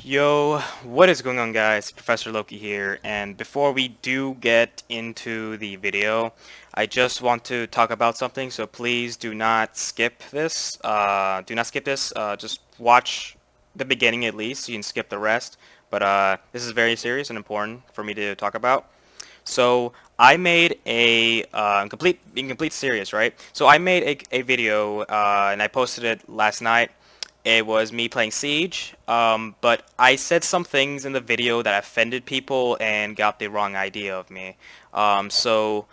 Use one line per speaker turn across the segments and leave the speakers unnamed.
Yo, what is going on, guys? Professor Loki here, and before we do get into the video, I just want to talk about something, so please do not skip this. Just watch the beginning at least. You can skip the rest, but this is very serious and important for me to talk about. So I made a complete serious, right? So I made a video and I posted it last night. It was me playing Siege, but I said some things in the video that offended people and got the wrong idea of me. So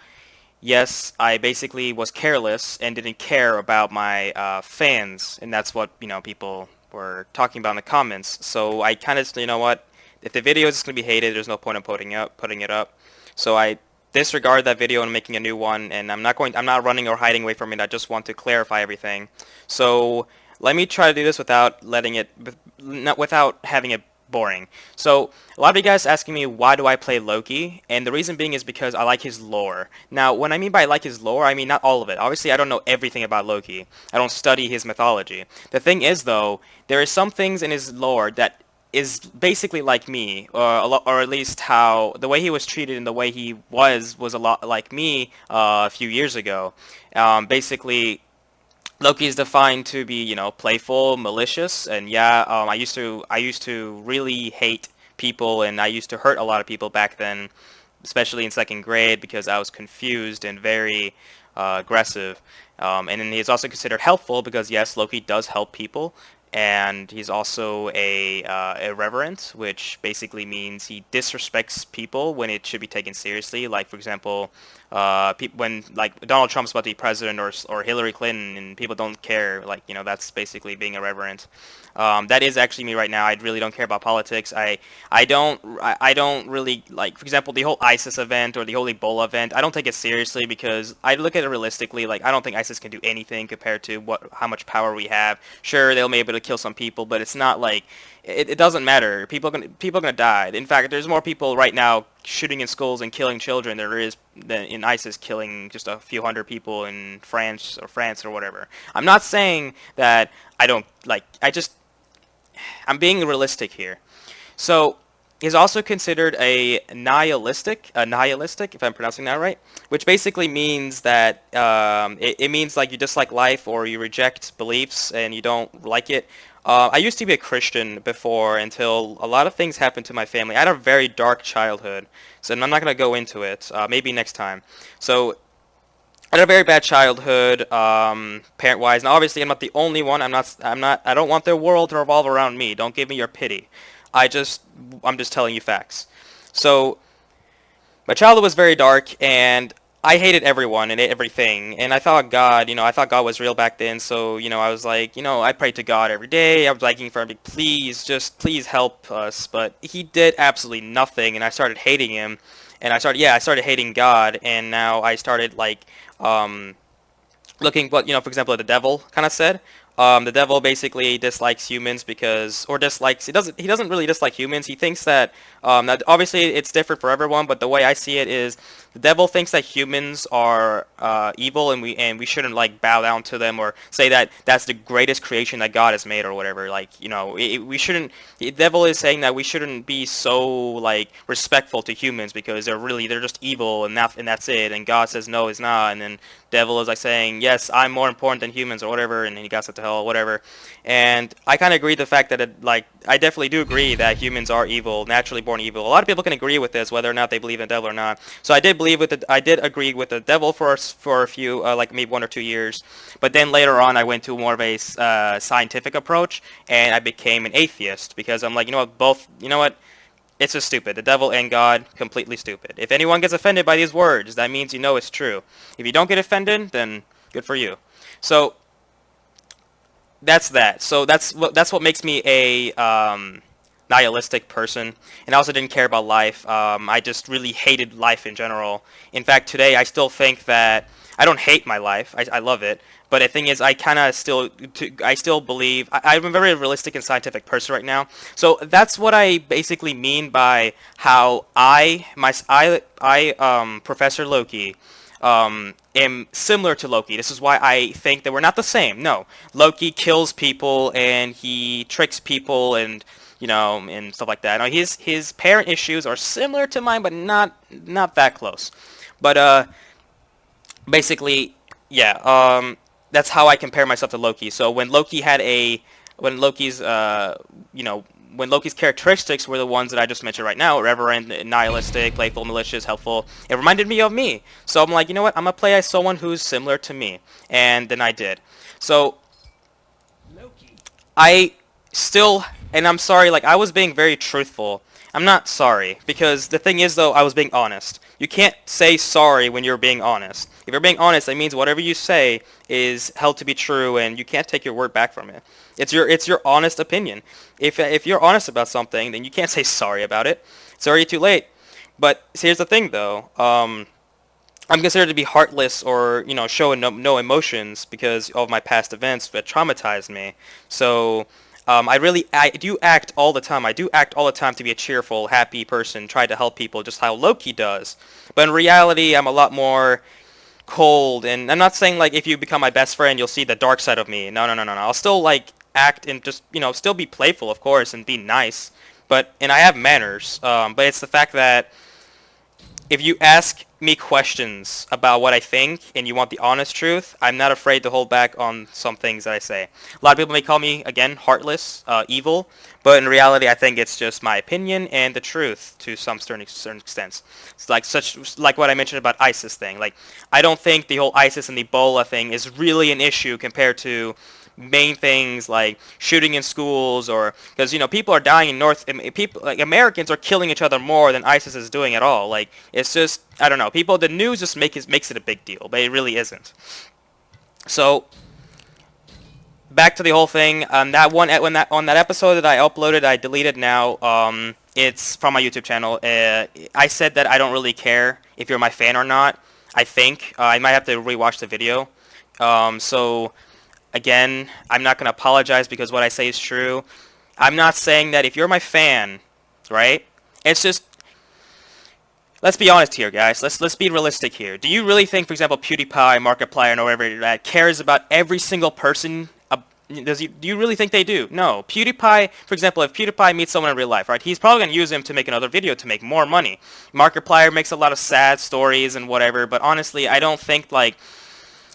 yes, I basically was careless and didn't care about my fans, and that's what people were talking about in the comments. So I kind of, you know what, if the video is just gonna be hated, there's no point in putting it up. So I disregard that video and making a new one, and I'm not running or hiding away from it. I just want to clarify everything. So let me try to do this without without having it boring. So a lot of you guys asking me why do I play Loki, and the reason being is because I like his lore. Now, when I mean by I like his lore, I mean not all of it. Obviously, I don't know everything about Loki. I don't study his mythology. The thing is, though, there is some things in his lore that is basically like me, or at least how the way he was treated and the way he was a lot like me a few years ago. Basically, Loki is defined to be, playful, malicious, and yeah, I used to really hate people, and I used to hurt a lot of people back then, especially in second grade because I was confused and very aggressive. And then he's also considered helpful because yes, Loki does help people, and he's also irreverent, which basically means he disrespects people when it should be taken seriously. Like for example, when like Donald Trump's about to be president or Hillary Clinton and people don't care, like that's basically being irreverent. That is actually me right now. I really don't care about politics. I don't really like, for example, the whole ISIS event or the whole Ebola event. I don't take it seriously because I look at it realistically. Like I don't think ISIS can do anything compared to how much power we have. Sure, they'll be able to kill some people, but it's not like it doesn't matter. People are gonna die. In fact, there's more people right now shooting in schools and killing children there is than in ISIS killing just a few hundred people in France or whatever. I'm not saying that I don't like. I'm being realistic here. So he's also considered a nihilistic, if I'm pronouncing that right, which basically means that it means like you dislike life or you reject beliefs and you don't like it. I used to be a Christian before until a lot of things happened to my family. I had a very dark childhood, so I'm not going to go into it. Maybe next time. So I had a very bad childhood, parent-wise. Now, obviously, I'm not the only one. I don't want the world to revolve around me. Don't give me your pity. I'm just telling you facts. So, my childhood was very dark, and I hated everyone and everything. And I thought God was real back then. So, I was like, I prayed to God every day. I was begging for him, please, just please help us. But he did absolutely nothing, and I started hating him. And I started hating God, and now I started like um, looking what for example the devil kind of said. The devil basically dislikes humans because or dislikes he doesn't really dislike humans. He thinks that obviously it's different for everyone, but the way I see it is the devil thinks that humans are evil, and we shouldn't like bow down to them or say that that's the greatest creation that God has made or whatever. Like we shouldn't. The devil is saying that we shouldn't be so like respectful to humans because they're just evil and that's it. And God says no, it's not. And then devil is like saying yes, I'm more important than humans or whatever, and then he got sent to hell, whatever. And I kind of agree with the fact that I definitely do agree that humans are evil, naturally born evil. A lot of people can agree with this, whether or not they believe in the devil or not. So I did agree with the devil for a few like maybe 1 or 2 years, but then later on I went to more of a scientific approach, and I became an atheist because I'm like it's just stupid. The devil and God, completely stupid. If anyone gets offended by these words, that means it's true. If you don't get offended, then good for you. So that's that. So that's what makes me a nihilistic person, and I also didn't care about life. I just really hated life in general. In fact, today I still think that I don't hate my life. I love it. But the thing is, I still believe I'm a very realistic and scientific person right now. So that's what I basically mean by how Professor Loki, am similar to Loki. This is why I think that we're not the same. No, Loki kills people and he tricks people and you know, and stuff like that. Now his parent issues are similar to mine, but not that close. But basically, yeah, that's how I compare myself to Loki. So when Loki had a, when Loki's, you know, when Loki's characteristics were the ones that I just mentioned right now, irreverent, nihilistic, playful, malicious, helpful, it reminded me of me. So I'm like, you know what, I'm gonna play as someone who's similar to me, and then I did. So I still, and I'm sorry, like I was being very truthful. I'm not sorry, because the thing is though, I was being honest. You can't say sorry when you're being honest. If you're being honest, that means whatever you say is held to be true, and you can't take your word back from it. It's your honest opinion. If you're honest about something, then you can't say sorry about it. It's already too late. But see, here's the thing though. I'm considered to be heartless or, you know, showing no emotions because of my past events that traumatized me. So I do act all the time. I do act all the time to be a cheerful, happy person, try to help people, just how Loki does. But in reality, I'm a lot more cold. And I'm not saying like if you become my best friend, you'll see the dark side of me. No, no, no, no, no. I'll still like act and just, you know, still be playful, of course, and be nice. But and I have manners. But it's the fact that if you ask me questions about what I think and you want the honest truth, I'm not afraid to hold back on some things that I say. A lot of people may call me, again, heartless, evil, but in reality, I think it's just my opinion and the truth to some certain extent. It's like what I mentioned about ISIS thing. Like, I don't think the whole ISIS and the Ebola thing is really an issue compared to main things like shooting in schools, or because you know people are dying in people like Americans are killing each other more than ISIS is doing at all. Like it's just, I don't know, people, the news just makes it a big deal, but it really isn't. So back to the whole thing. That one when that on that episode that I uploaded, I deleted now. It's from my YouTube channel. I said that I don't really care if you're my fan or not. I think I might have to rewatch the video. So again, I'm not going to apologize because what I say is true. I'm not saying that if you're my fan, right? It's just, let's be honest here, guys. Let's be realistic here. Do you really think, for example, PewDiePie, Markiplier, and whatever that cares about every single person? Do you really think they do? No. PewDiePie, for example, if PewDiePie meets someone in real life, right? He's probably going to use him to make another video to make more money. Markiplier makes a lot of sad stories and whatever, but honestly, I don't think like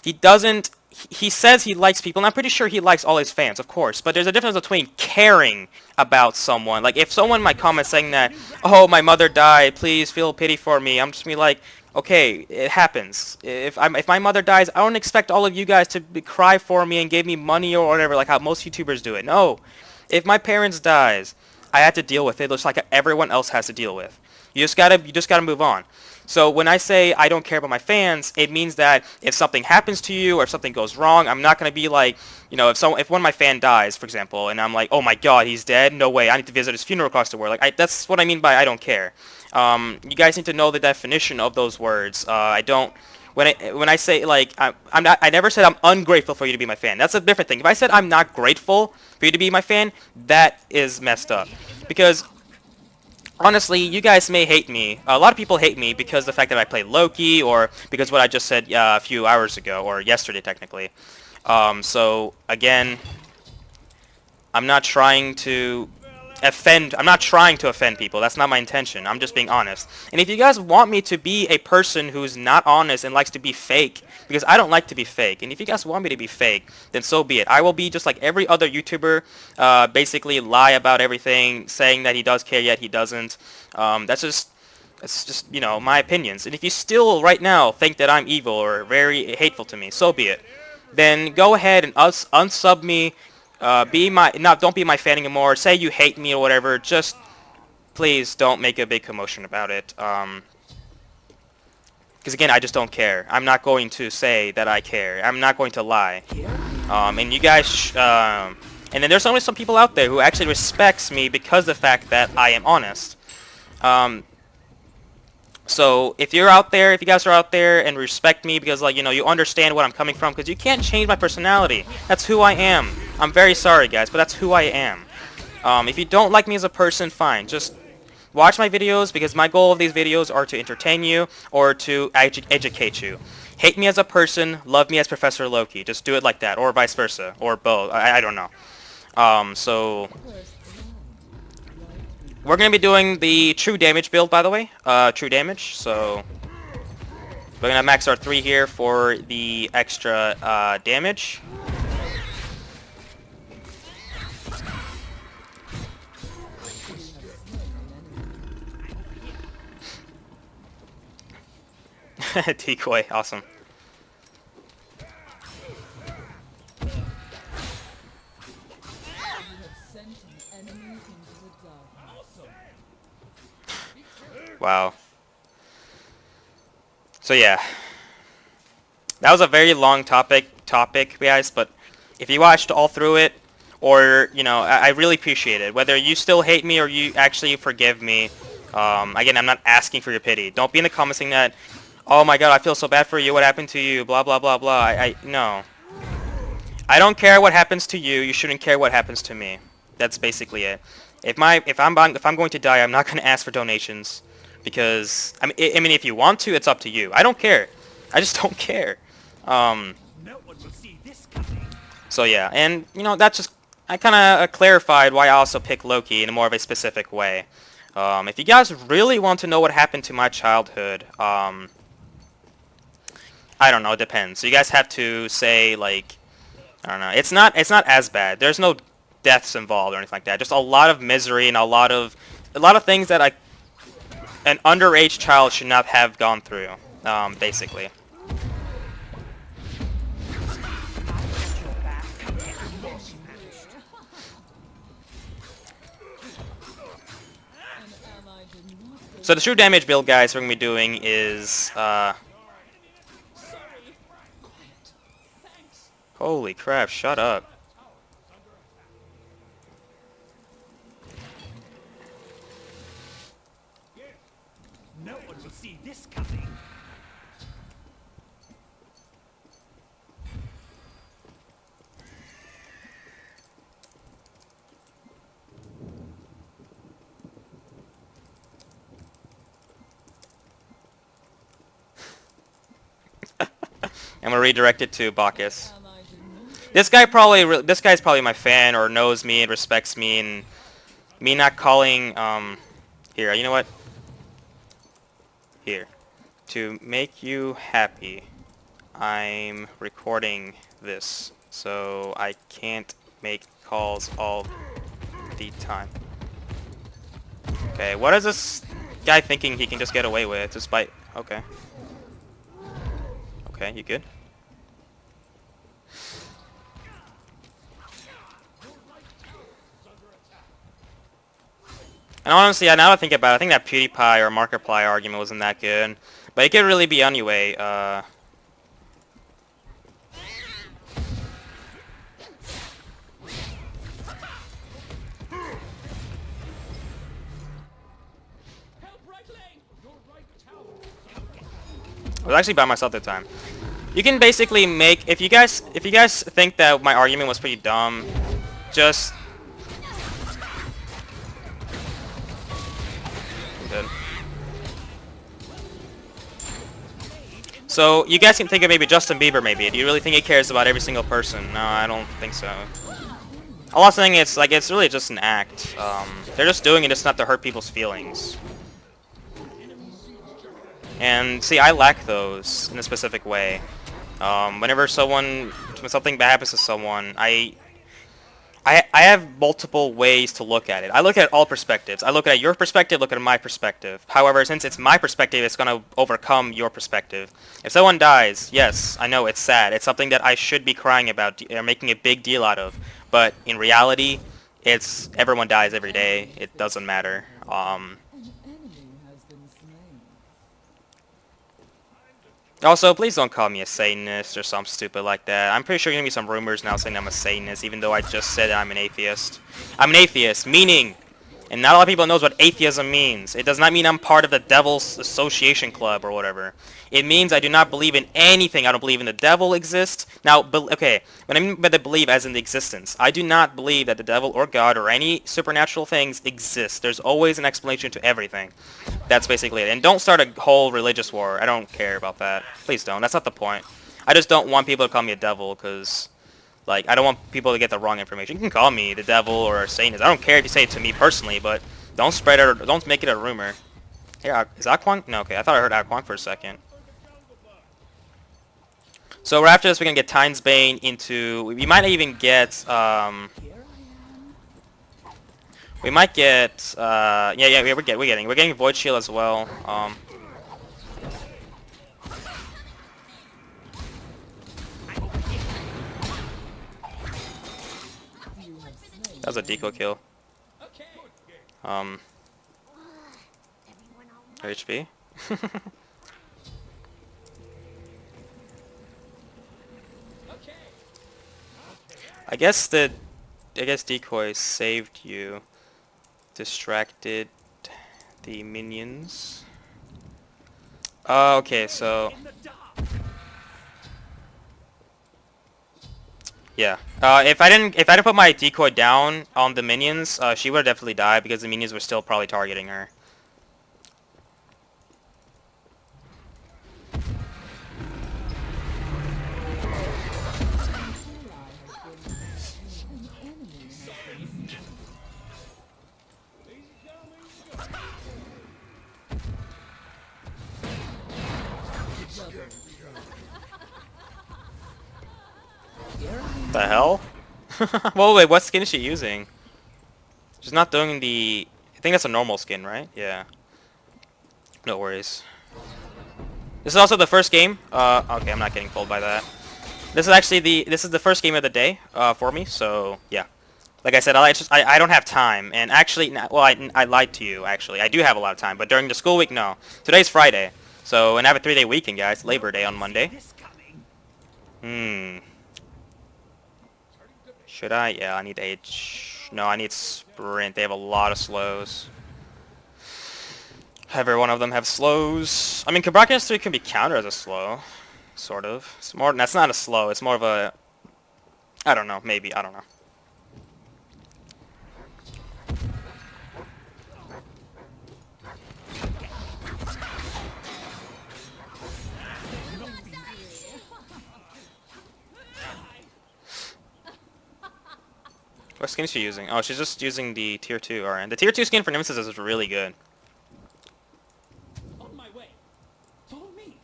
he doesn't. He says he likes people, and I'm pretty sure he likes all his fans, of course. But there's a difference between caring about someone. Like, if someone might comment saying that, oh, my mother died, please feel pity for me, I'm just gonna be like, okay, it happens. If my mother dies, I don't expect all of you guys to cry for me and give me money or whatever, like how most YouTubers do it. No. If my parents dies, I had to deal with it just like everyone else has to deal with. You just gotta move on. So when I say I don't care about my fans, it means that if something happens to you or if something goes wrong, I'm not going to be like, you know, if one of my fan dies, for example, and I'm like, oh my god, he's dead, no way, I need to visit his funeral across the world. Like, that's what I mean by I don't care. You guys need to know the definition of those words. I don't. When I say like I never said I'm ungrateful for you to be my fan. That's a different thing. If I said I'm not grateful for you to be my fan, that is messed up. Because honestly, you guys may hate me. A lot of people hate me because of the fact that I play Loki, or because what I just said a few hours ago, or yesterday technically. So again, I'm not trying to offend people. That's not my intention. I'm just being honest. And if you guys want me to be a person who's not honest and likes to be fake, because I don't like to be fake, and if you guys want me to be fake, then so be it. I will be just like every other YouTuber, basically lie about everything, saying that he does care yet he doesn't. That's just, you know, my opinions. And if you still right now think that I'm evil or very hateful to me, so be it. Then go ahead and unsub me. Don't be my fan anymore. Say you hate me or whatever. Just please don't make a big commotion about it. Because again, I just don't care. I'm not going to say that I care. I'm not going to lie. And you guys, and then there's only some people out there who actually respects me because of the fact that I am honest. So if you guys are out there and respect me because, like, you know, you understand what I'm coming from, because you can't change my personality. That's who I am. I'm very sorry, guys, but that's who I am. If you don't like me as a person, fine. Just watch my videos, because my goal of these videos are to entertain you or to educate you. Hate me as a person, love me as Professor Loki. Just do it like that, or vice versa, or both. I don't know. So we're gonna be doing the true damage build, by the way. True damage. So we're gonna max our 3 here for the extra damage. Decoy, awesome. Wow. So yeah, that was a very long topic, guys. But if you watched all through it, or you know, I really appreciate it. Whether you still hate me or you actually forgive me, again, I'm not asking for your pity. Don't be in the comments saying that, oh my God, I feel so bad for you. What happened to you? Blah blah blah blah. No. I don't care what happens to you. You shouldn't care what happens to me. That's basically it. If I'm going to die, I'm not going to ask for donations, because I mean if you want to, it's up to you. I don't care. I just don't care. So yeah, and you know, that's just, I kind of clarified why I also pick Loki in a more of a specific way. If you guys really want to know what happened to my childhood, I don't know. It depends. So you guys have to say, like, I don't know. It's not as bad. There's no deaths involved or anything like that. Just a lot of misery and a lot of things that an underage child should not have gone through. Basically. So the true damage build, guys, we're gonna be doing is holy crap! Shut up. No one will see this coming. I'm gonna redirect it to Bacchus. This guy's probably my fan, or knows me and respects me, and me not calling here, you know what? Here. To make you happy, I'm recording this, so I can't make calls all the time. Okay, what is this guy thinking he can just get away with, despite... Okay. Okay, you good? And honestly, now that I think about it, I think that PewDiePie or Markiplier argument wasn't that good. But it could really be anyway. I was actually by myself that time. You can basically make, if you guys think that my argument was pretty dumb, just good. So you guys can think of maybe Justin Bieber. Maybe, do you really think he cares about every single person? No, I don't think so. All I'm saying is, like, it's really just an act. They're just doing it just not to hurt people's feelings. And see, I lack those in a specific way. Whenever when something bad happens to someone, I have multiple ways to look at it. I look at all perspectives. I look at your perspective, look at my perspective. However, since it's my perspective, it's going to overcome your perspective. If someone dies, yes, I know it's sad. It's something that I should be crying about or making a big deal out of. But in reality, everyone dies every day. It doesn't matter. Also, please don't call me a Satanist or something stupid like that. I'm pretty sure you're going to be some rumors now saying I'm a Satanist, even though I just said I'm an atheist. I'm an atheist, meaning, and not a lot of people knows what atheism means. It does not mean I'm part of the Devil's Association Club or whatever. It means I do not believe in anything. I don't believe in the devil exists. Now, okay, what I mean by the believe as in the existence, I do not believe that the devil or God or any supernatural things exist. There's always an explanation to everything. That's basically it. And don't start a whole religious war. I don't care about that. Please don't. That's not the point. I just don't want people to call me a devil because, like, I don't want people to get the wrong information. You can call me the devil or a Satanist. I don't care if you say it to me personally, but Don't spread it, or don't make it a rumor. Here, is Aquan? No, okay, I thought I heard Aquan for a second. So right after this, we're gonna get Titan's Bane into. We might even get. We might get. Yeah, we're getting Void Shield as well. That was a decoy kill. HP. I guess decoy saved you. Distracted the minions. Okay, so yeah. If I didn't put my decoy down on the minions, she would have definitely died because the minions were still probably targeting her. The hell? Well, wait, what skin is she using? She's not doing the... I think that's a normal skin, right? Yeah. No worries. This is also the first game. Okay, I'm not getting pulled by that. This is actually this is the first game of the day for me, so yeah. Like I said, I don't have time, and actually, well, I lied to you. Actually, I do have a lot of time, but during the school week, no. Today's Friday, so and I have a 3-day weekend, guys. Labor Day on Monday. Should I? Yeah, I need H. No, I need Sprint. They have a lot of slows. Every one of them have slows. I mean, Kabrakian 3 can be countered as a slow, sort of. It's more. That's not a slow. It's more of a. I don't know. Maybe I don't know. What skin is she using? Oh, she's just using the tier 2. Alright, the tier 2 skin for Nemesis is really good.
On my way. Follow me.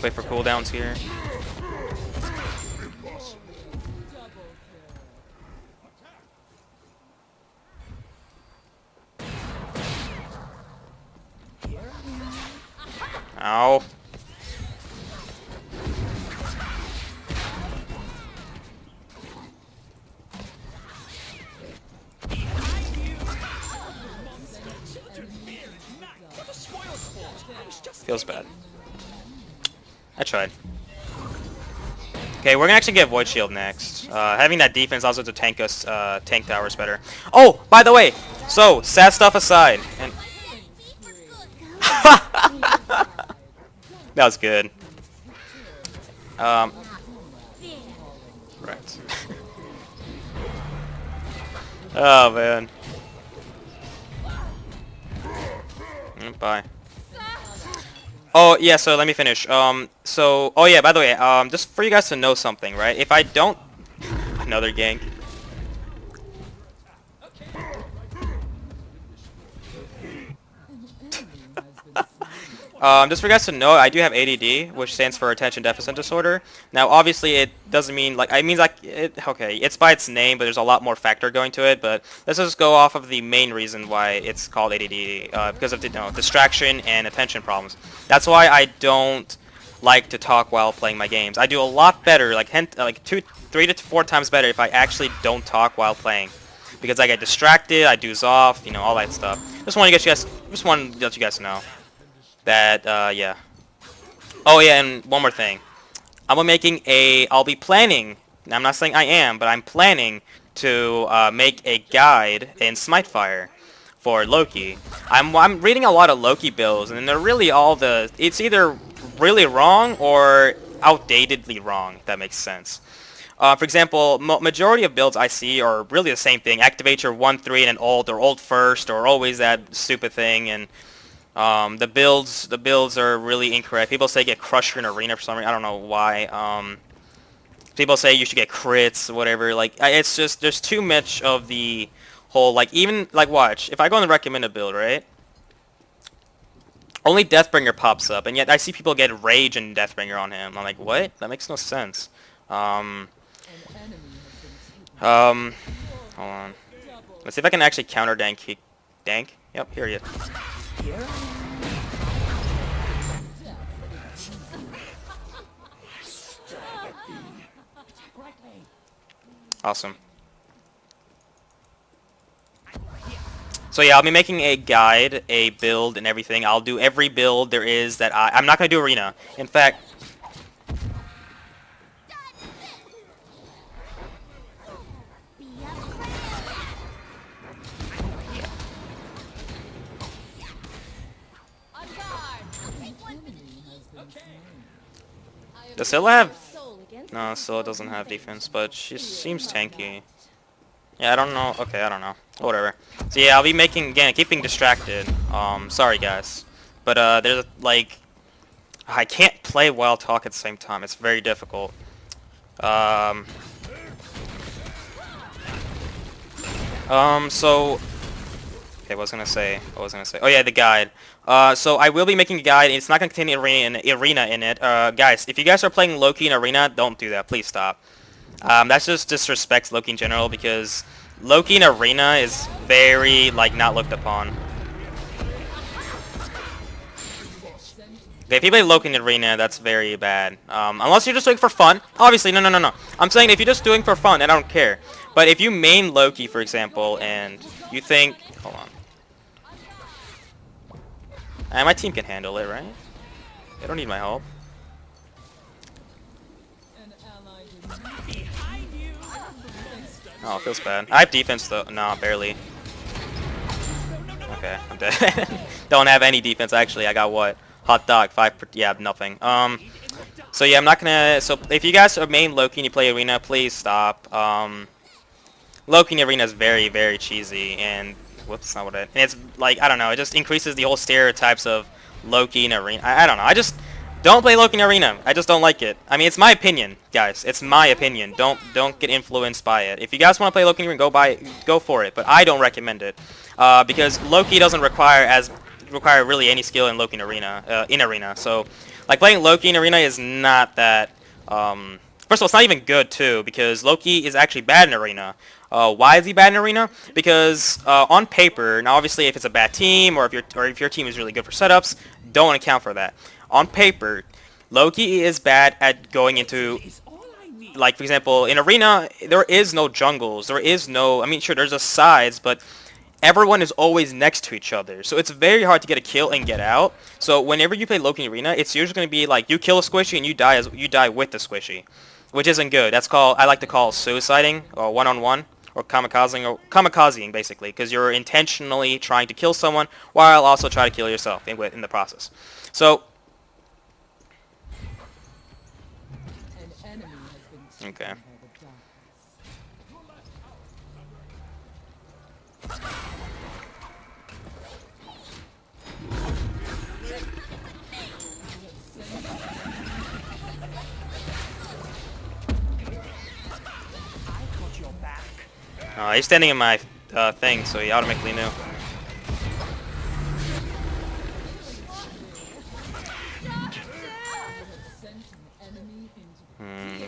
Wait for cooldowns here. Ow. Feels bad. I tried. Okay, we're gonna actually get Void Shield next. Having that defense also to tank us, tank towers better. Oh, by the way, so sad stuff aside, and that was good. Right. Oh man. Bye. Oh yeah, so let me finish. Oh yeah, by the way, just for you guys to know something, right? If I don't, another gank. Just for you guys to know, I do have ADD, which stands for Attention Deficit Disorder. Now, obviously, it doesn't mean like it means like it. Okay, it's by its name, but there's a lot more factor going to it. But let's just go off of the main reason why it's called ADD, because of distraction and attention problems. That's why I don't like to talk while playing my games. I do a lot better, like 3 to 4 times better if I actually don't talk while playing, because I get distracted, I doze off, you know, all that stuff. Just want to let you guys know that, yeah. Oh yeah, and one more thing. I'll be planning, I'm not saying I am, but I'm planning to make a guide in Smite Fire for Loki. I'm reading a lot of Loki builds, and they're really it's either really wrong or outdatedly wrong, if that makes sense. For example, majority of builds I see are really the same thing. Activate your 1-3 and an ult, or ult first, or always that stupid thing, and The builds are really incorrect. People say get crusher in arena for some reason. I don't know why. People say you should get crits, whatever. Like, it's just there's too much of the whole, like, even like watch. If I go on the recommended build, right? Only Deathbringer pops up, and yet I see people get Rage and Deathbringer on him. I'm like, what? That makes no sense. Um, um, hold on. Let's see if I can actually counter dank. Dank? Yep, here he is. Awesome. So yeah, I'll be making a guide, a build, and everything. I'll do every build there is that I'm not going to do arena. In fact... Does Scylla have... No, Scylla doesn't have defense, but she seems tanky. Yeah, I don't know. Okay, I don't know. Whatever. So yeah, I'll be making, again, keeping distracted. Sorry guys. But there's like... I can't play while talk at the same time. It's very difficult. So... Okay, what was I gonna say? Oh yeah, the guide. So I will be making a guide. It's not gonna contain arena in it. Guys, if you guys are playing Loki in arena, don't do that. Please stop. That's just disrespects Loki in general because Loki in arena is very like not looked upon. Okay, if you play Loki in arena, that's very bad. Unless you're just doing it for fun. Obviously, no. I'm saying if you're just doing it for fun, I don't care. But if you main Loki, for example, and you think, hold on. And my team can handle it, right? They don't need my help. Oh, it feels bad. I have defense though. No, barely. Okay, I'm dead. Don't have any defense actually. I got what? Hot dog, 5 per, yeah, nothing. So yeah, I'm not gonna, so if you guys are main Loki and you play arena, please stop. Loki in arena is very, very cheesy and whoops, not what it. And it's like I don't know. It just increases the whole stereotypes of Loki in arena. I don't know. I just don't play Loki in arena. I just don't like it. I mean, it's my opinion, guys. It's my opinion. Don't get influenced by it. If you guys want to play Loki in arena, go for it. But I don't recommend it because Loki doesn't require really any skill in Loki in arena. So like playing Loki in arena is not that. First of all, it's not even good too because Loki is actually bad in arena. Why is he bad in arena? Because on paper, now obviously if it's a bad team or if your team is really good for setups, don't account for that. On paper, Loki is bad at going into, like for example, in arena there is no jungles. There is no. I mean, sure, there's a sides, but everyone is always next to each other, so it's very hard to get a kill and get out. So whenever you play Loki in arena, it's usually going to be like you kill a squishy and you die with the squishy, which isn't good. That's called I like to call suiciding or one-on-one. Or kamikazing basically, because you're intentionally trying to kill someone while also trying to kill yourself in the process. So, okay. He's standing in my thing, so he automatically knew.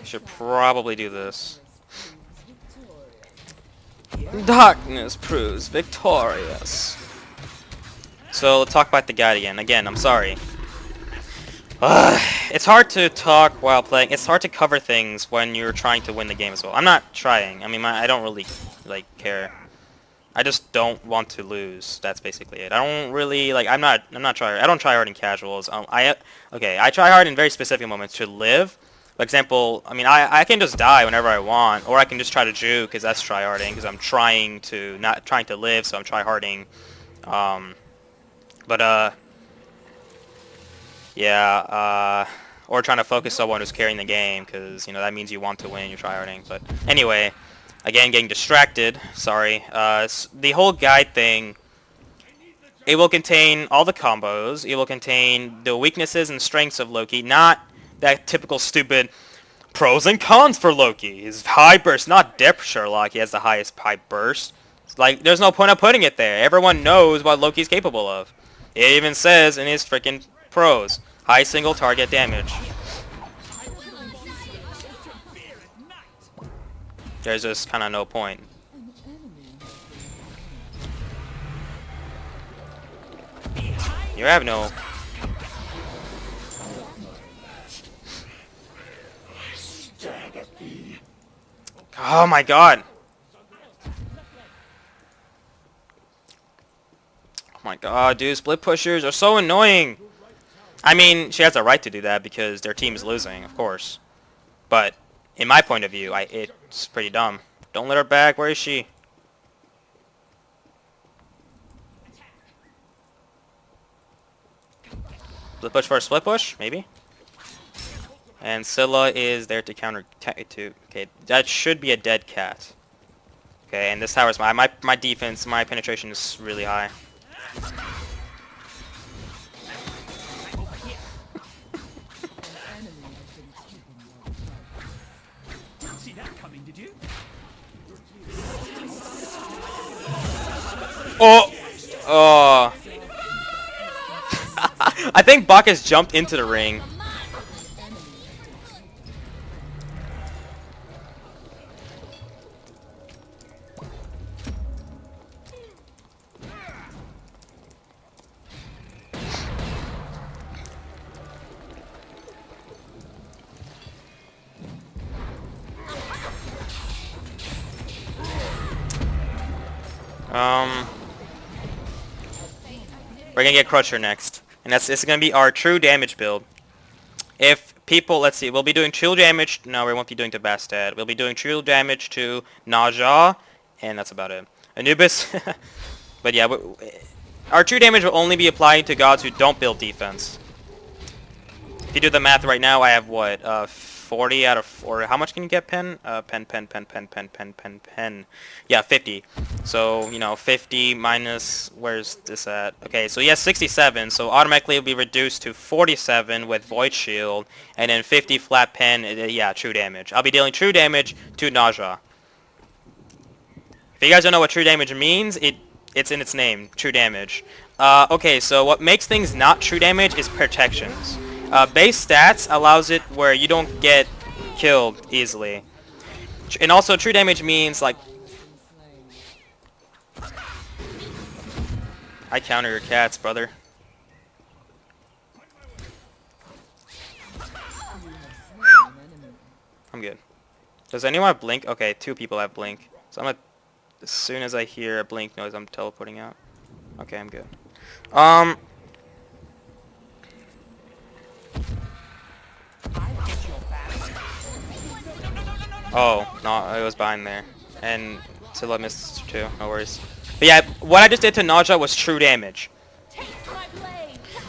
Should probably do this. Darkness proves victorious. So let's talk about the guide again. Again, I'm sorry. It's hard to talk while playing. It's hard to cover things when you're trying to win the game as well. I'm not trying. I mean, I don't really like care. I just don't want to lose. That's basically it. I don't really like. I'm not trying. I don't try hard in casuals. Okay. I try hard in very specific moments to live. For example, I mean, I can just die whenever I want, or I can just try to juke because that's tryharding. Because I'm not trying to live, so I'm tryharding. Yeah. Or trying to focus someone who's carrying the game, because you know that means you want to win. You're tryharding. But anyway. Again, getting distracted. Sorry. The whole guide thing. It will contain all the combos. It will contain the weaknesses and strengths of Loki, not that typical stupid pros and cons for Loki. His high burst, not Dip Sherlock. He has the highest high burst. It's like, there's no point of putting it there. Everyone knows what Loki's capable of. It even says in his freaking pros, high single target damage. There's just kind of no point. You have no... Oh my god. Oh my god, dude. Split pushers are so annoying. I mean, she has a right to do that because their team is losing, of course. But, in my point of view, it's pretty dumb. Don't let her back. Where is she? Split push for a split push? Maybe? And Scylla is there to counter to. Okay, that should be a dead cat. Okay, and this tower's my defense, my penetration is really high.
See that coming, did you?
Oh! Oh! I think Bacchus jumped into the ring. We're gonna get Crusher next, and this is gonna be our true damage build. If people, let's see, we'll be doing true damage. No, we won't be doing to Bastet. We'll be doing true damage to Naja, and that's about it. Anubis, but yeah, our true damage will only be applied to gods who don't build defense. If you do the math right now, I have what, 40 out of, or how much can you get pen? Pen. Yeah, 50. So, you know, 50 minus, where's this at? Okay, so yes, 67. So automatically it'll be reduced to 47 with Void Shield, and then 50 flat pen, yeah, true damage. I'll be dealing true damage to Naja. If you guys don't know what true damage means, it's in its name, true damage. Okay, so what makes things not true damage is protections. Base stats allows it where you don't get killed easily. And also true damage means like... I counter your cats, brother. I'm good. Does anyone have blink? Okay, 2 people have blink. So I'm gonna... As soon as I hear a blink noise, I'm teleporting out. Okay, I'm good. Oh, no, it was behind there. And Scylla missed too, no worries. But yeah, what I just did to Naja was true damage.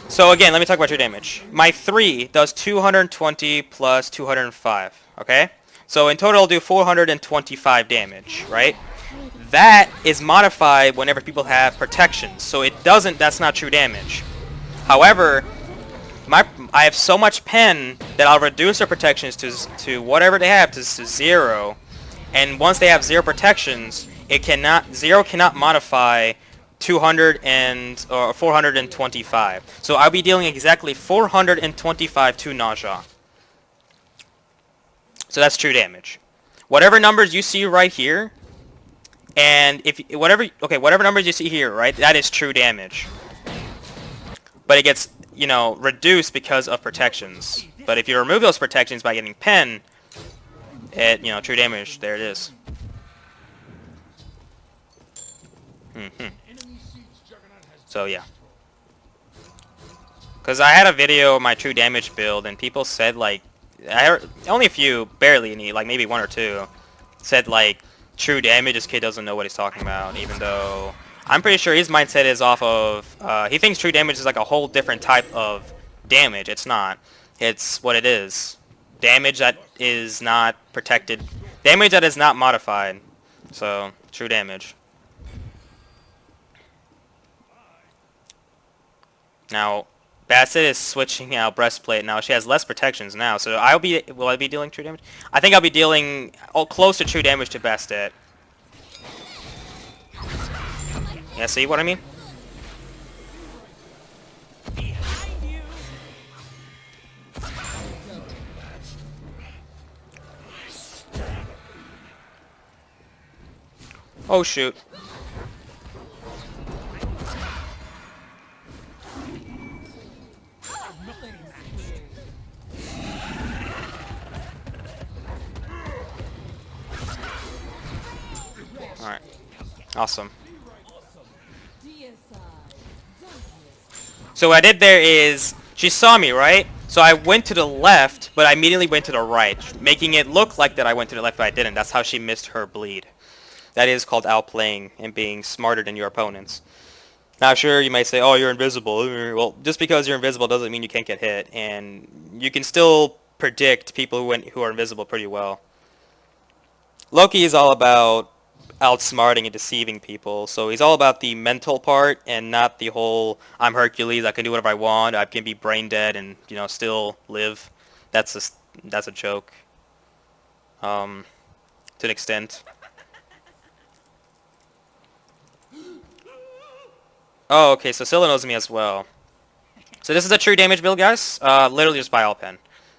So again, let me talk about true damage. My 3 does 220 plus 205, okay? So in total, I'll do 425 damage, right? That is modified whenever people have protections, so it doesn't, that's not true damage. However, I have so much pen that I'll reduce their protections to whatever they have to 0, and once they have 0 protections, 0 cannot modify 200 or 425. So I'll be dealing exactly 425 to Naja. So that's true damage. Whatever numbers you see right here, and whatever numbers you see here, right, that is true damage. But it gets, you know, reduced because of protections. But if you remove those protections by getting pen, you know, true damage, there it is. So yeah. Because I had a video of my true damage build, and people said, like, I heard, only a few, barely any, like maybe 1 or 2, said, like, true damage, this kid doesn't know what he's talking about, even though I'm pretty sure his mindset is off of, he thinks true damage is like a whole different type of damage. It's not. It's what it is. Damage that is not protected. Damage that is not modified. So, true damage. Now, Bastet is switching out breastplate. Now she has less protections now. So will I be dealing true damage? I think I'll be dealing close to true damage to Bastet. Yeah, see what I mean?
Behind you.
Oh shoot. Alright. Awesome. So what I did there is, she saw me, right? So I went to the left, but I immediately went to the right, making it look like that I went to the left, but I didn't. That's how she missed her bleed. That is called outplaying and being smarter than your opponents. Now, sure, you might say, oh, you're invisible. Well, just because you're invisible doesn't mean you can't get hit, and you can still predict people who are invisible pretty well. Loki is all about outsmarting and deceiving people, so he's all about the mental part and not the whole I'm Hercules, I can do whatever I want, I can be brain dead and still live. That's a joke, to an extent. Oh, okay, so Scylla knows me as well. So this is a true damage build, guys. Literally just buy all pen.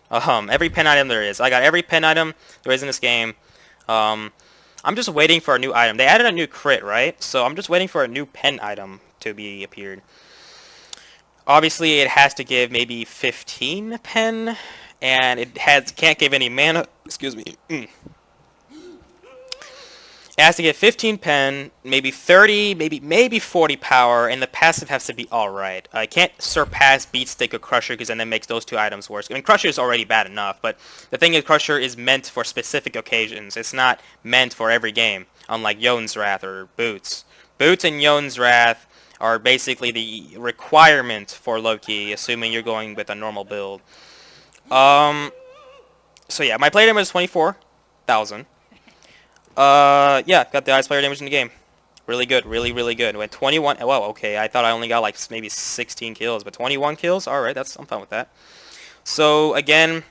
Every pen item there is. I got every pen item there is in this game. I'm just waiting for a new item. They added a new crit, right? So I'm just waiting for a new pen item to be appeared. Obviously, it has to give maybe 15 pen, and it can't give any mana. Excuse me. It has to get 15 pen, maybe 30, maybe 40 power, and the passive has to be alright. I can't surpass Beat Stick or Crusher because then that makes those two items worse. I mean, Crusher is already bad enough, but the thing is, Crusher is meant for specific occasions. It's not meant for every game, unlike Yone's Wrath or Boots. Boots and Yone's Wrath are basically the requirement for Loki, assuming you're going with a normal build. So yeah, my play damage is 24,000. Yeah, got the highest player damage in the game. Really good, really good. Went 21. Well, okay, I thought I only got like maybe 16 kills, but 21 kills. All right, I'm fine with that. So again,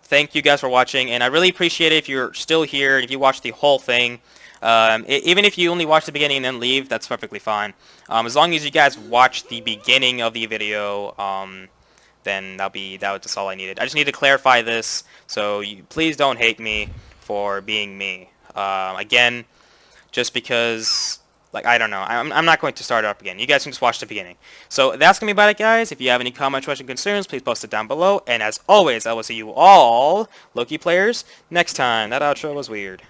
thank you guys for watching, and I really appreciate it if you're still here and if you watch the whole thing. Even if you only watch the beginning and then leave, that's perfectly fine. As long as you guys watch the beginning of the video, then that was just all I needed. I just need to clarify this, so please don't hate me for being me. Again, just because, like, I don't know. I'm not going to start it up again. You guys can just watch the beginning. So that's going to be about it, guys. If you have any comments, questions, concerns, please post it down below. And as always, I will see you all, Loki players, next time. That outro was weird.